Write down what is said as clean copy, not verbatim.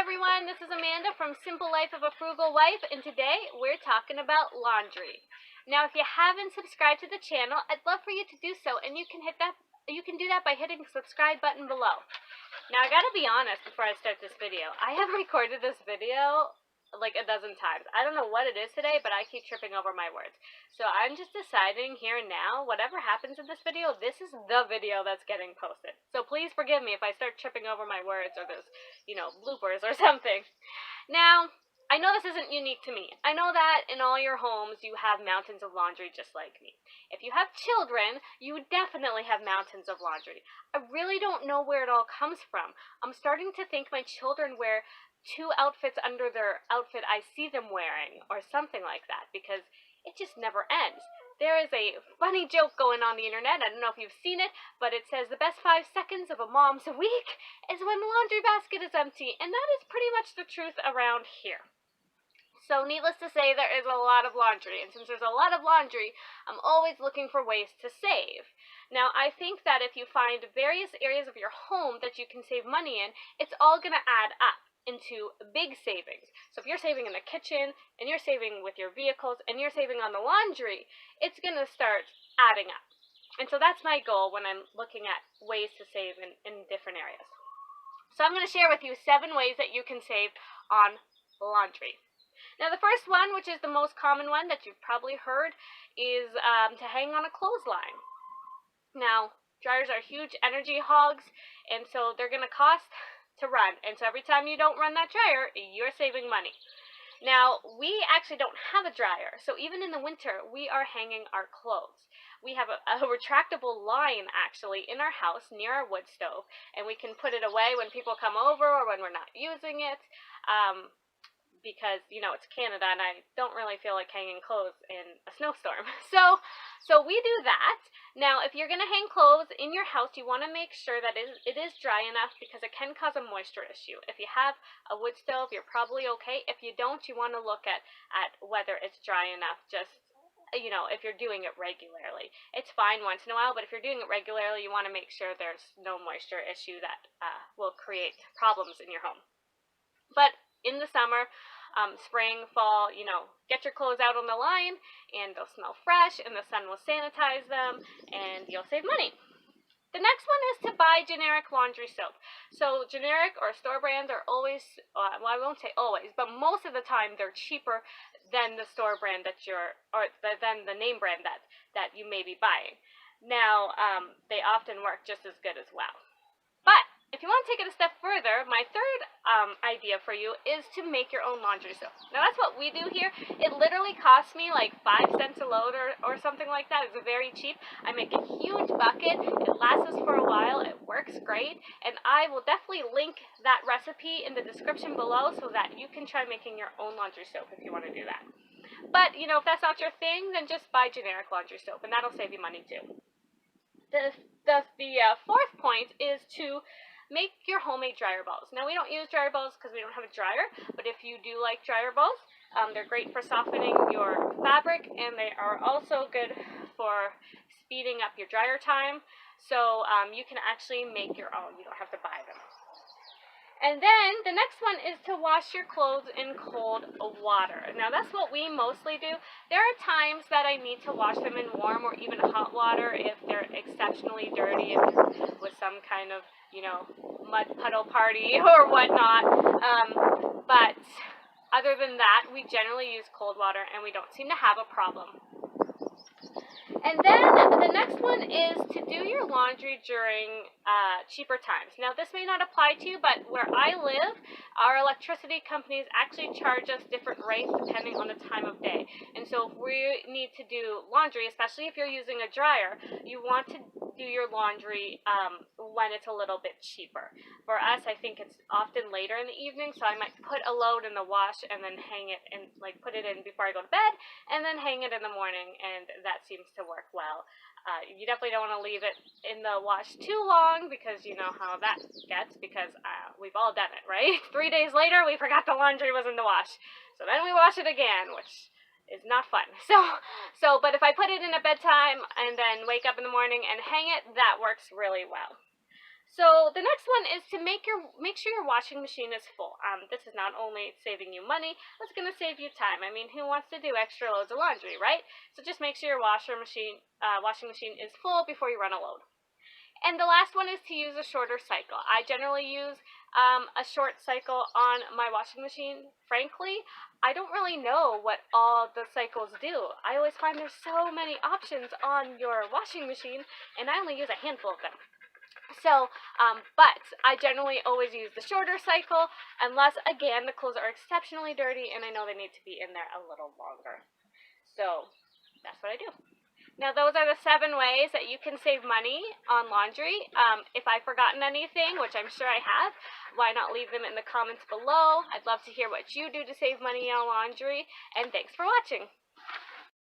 everyone, this is Amanda from Simple Life of a Frugal Wife, and today we're talking about laundry. Now, if you haven't subscribed to the channel, I'd love for you to do so, and you can do that by hitting the subscribe button below. Now, I gotta be honest before I start this video. I have recorded this video like a dozen times. I don't know what it is today, but I keep tripping over my words. So I'm just deciding here and now, whatever happens in this video, this is the video that's getting posted. So please forgive me if I start tripping over my words or there's, bloopers or something. Now, I know this isn't unique to me. I know that in all your homes you have mountains of laundry just like me. If you have children, you definitely have mountains of laundry. I really don't know where it all comes from. I'm starting to think my children wear 2 outfits under their outfit I see them wearing, or something like that, because it just never ends. There is a funny joke going on the internet, I don't know if you've seen it, but it says the best 5 seconds of a mom's week is when the laundry basket is empty, and that is pretty much the truth around here. So needless to say, there is a lot of laundry, and since there's a lot of laundry, I'm always looking for ways to save. Now, I think that if you find various areas of your home that you can save money in, it's all going to add up into big savings. So if you're saving in the kitchen, and you're saving with your vehicles, and you're saving on the laundry, it's going to start adding up. And so that's my goal when I'm looking at ways to save in different areas. So I'm going to share with you 7 ways that you can save on laundry. Now the first one, which is the most common one that you've probably heard, is to hang on a clothesline. Now, dryers are huge energy hogs, and so they're going to cost to run, and so every time you don't run that dryer, you're saving money. Now, we actually don't have a dryer, so even in the winter, we are hanging our clothes. We have a retractable line, actually, in our house near our wood stove, and we can put it away when people come over or when we're not using it, because, it's Canada, and I don't really feel like hanging clothes in a snowstorm. So we do that. Now, if you're going to hang clothes in your house, you want to make sure that it is dry enough, because it can cause a moisture issue. If you have a wood stove, you're probably okay. If you don't, you want to look at whether it's dry enough, just, if you're doing it regularly. It's fine once in a while, but if you're doing it regularly, you want to make sure there's no moisture issue that will create problems in your home. But in the summer, spring, fall, get your clothes out on the line, and they'll smell fresh, and the sun will sanitize them, and you'll save money. The next one is to buy generic laundry soap. So generic or store brands are always, well, I won't say always, but most of the time they're cheaper than the store brand than the name brand that you may be buying. Now, they often work just as good as well. But if you want to take it a step further, my third idea for you is to make your own laundry soap. Now, that's what we do here. It literally costs me like 5 cents a load or something like that. It's very cheap. I make a huge bucket. It lasts us for a while. It works great. And I will definitely link that recipe in the description below so that you can try making your own laundry soap if you want to do that. But, if that's not your thing, then just buy generic laundry soap, and that'll save you money too. The fourth point is to make your homemade dryer balls. Now, we don't use dryer balls because we don't have a dryer, but if you do like dryer balls, they're great for softening your fabric, and they are also good for speeding up your dryer time. So you can actually make your own. You don't have to buy them. And then the next one is to wash your clothes in cold water. Now, that's what we mostly do. There are times that I need to wash them in warm or even hot water if they're exceptionally dirty, if it's with some kind of, mud puddle party or whatnot. But other than that, we generally use cold water, and we don't seem to have a problem. And then the next one is to do your laundry during cheaper times. Now, this may not apply to you, but where I live, our electricity companies actually charge us different rates depending on the time of day. And so if we need to do laundry, especially if you're using a dryer, you want to do your laundry when it's a little bit cheaper. For us, I think it's often later in the evening, so I might put a load in the wash and then hang it and put it in before I go to bed, and then hang it in the morning, and that seems to work well. You definitely don't want to leave it in the wash too long, because you know how that gets, because we've all done it, right? 3 days later, we forgot the laundry was in the wash. So then we wash it again, which is not fun. But if I put it in at bedtime and then wake up in the morning and hang it, that works really well. So the next one is to make sure your washing machine is full. This is not only saving you money, it's going to save you time. I mean, who wants to do extra loads of laundry, right? So just make sure your washing machine is full before you run a load. And the last one is to use a shorter cycle. I generally use a short cycle on my washing machine. Frankly, I don't really know what all the cycles do. I always find there's so many options on your washing machine, and I only use a handful of them. So, but I generally always use the shorter cycle, unless, again, the clothes are exceptionally dirty and I know they need to be in there a little longer. So, that's what I do. Now, those are the 7 ways that you can save money on laundry. If I've forgotten anything, which I'm sure I have, why not leave them in the comments below? I'd love to hear what you do to save money on laundry, and thanks for watching.